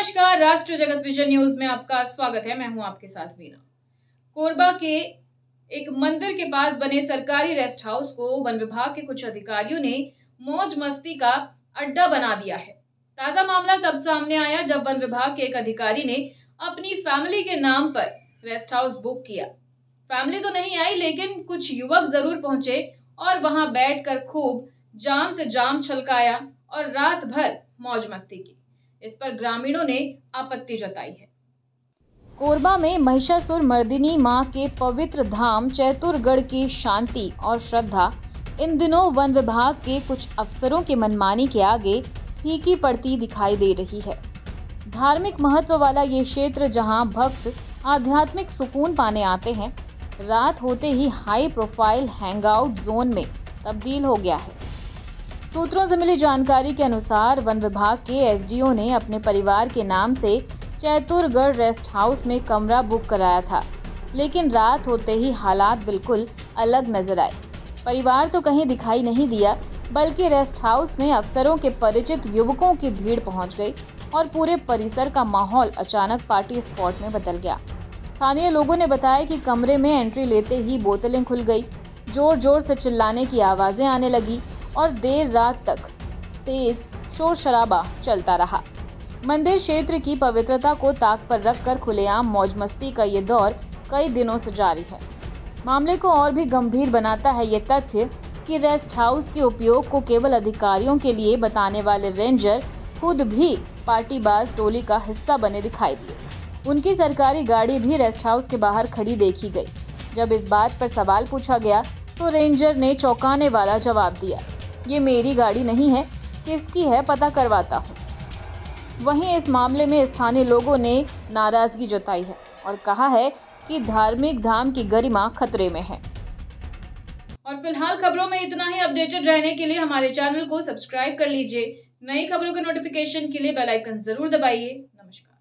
नमस्कार, राष्ट्र जगत विजन न्यूज में आपका स्वागत है। मैं हूं आपके साथ वीना। कोरबा के एक मंदिर के पास बने सरकारी रेस्ट हाउस को वन विभाग के कुछ अधिकारियों ने मौज मस्ती का अड्डा बना दिया है। ताजा मामला तब सामने आया जब वन विभाग के एक अधिकारी ने अपनी फैमिली के नाम पर रेस्ट हाउस बुक किया। फैमिली तो नहीं आई, लेकिन कुछ युवक जरूर पहुंचे और वहां बैठकर खूब जाम से जाम छलकाया और रात भर मौज मस्ती की। इस पर ग्रामीणों ने आपत्ति जताई है। कोरबा में महिषासुर मर्दिनी मां के पवित्र धाम चैतुरगढ़ की शांति और श्रद्धा इन दिनों वन विभाग के कुछ अफसरों के मनमानी के आगे फीकी पड़ती दिखाई दे रही है। धार्मिक महत्व वाला ये क्षेत्र जहां भक्त आध्यात्मिक सुकून पाने आते हैं, रात होते ही हाई प्रोफाइल हैंगआउट जोन में तब्दील हो गया है। सूत्रों से मिली जानकारी के अनुसार वन विभाग के एसडीओ ने अपने परिवार के नाम से चैतुरगढ़ रेस्ट हाउस में कमरा बुक कराया था, लेकिन रात होते ही हालात बिल्कुल अलग नजर आए। परिवार तो कहीं दिखाई नहीं दिया, बल्कि रेस्ट हाउस में अफसरों के परिचित युवकों की भीड़ पहुंच गई और पूरे परिसर का माहौल अचानक पार्टी स्पॉट में बदल गया। स्थानीय लोगों ने बताया कि कमरे में एंट्री लेते ही बोतलें खुल गई, जोर जोर से चिल्लाने की आवाजें आने लगी और देर रात तक तेज शोर शराबा चलता रहा। मंदिर क्षेत्र की पवित्रता को ताक पर रखकर खुलेआम मौज मस्ती का ये दौर कई दिनों से जारी है। मामले को और भी गंभीर बनाता है ये तथ्य कि रेस्ट हाउस के उपयोग को केवल अधिकारियों के लिए बताने वाले रेंजर खुद भी पार्टीबाज टोली का हिस्सा बने दिखाई दिए। उनकी सरकारी गाड़ी भी रेस्ट हाउस के बाहर खड़ी देखी गई। जब इस बात पर सवाल पूछा गया तो रेंजर ने चौंकाने वाला जवाब दिया, ये मेरी गाड़ी नहीं है, किसकी है पता करवाता हूँ। वहीं इस मामले में स्थानीय लोगों ने नाराजगी जताई है और कहा है कि धार्मिक धाम की गरिमा खतरे में है। और फिलहाल खबरों में इतना ही। अपडेटेड रहने के लिए हमारे चैनल को सब्सक्राइब कर लीजिए। नई खबरों के नोटिफिकेशन के लिए बेल आइकन जरूर दबाइए। नमस्कार।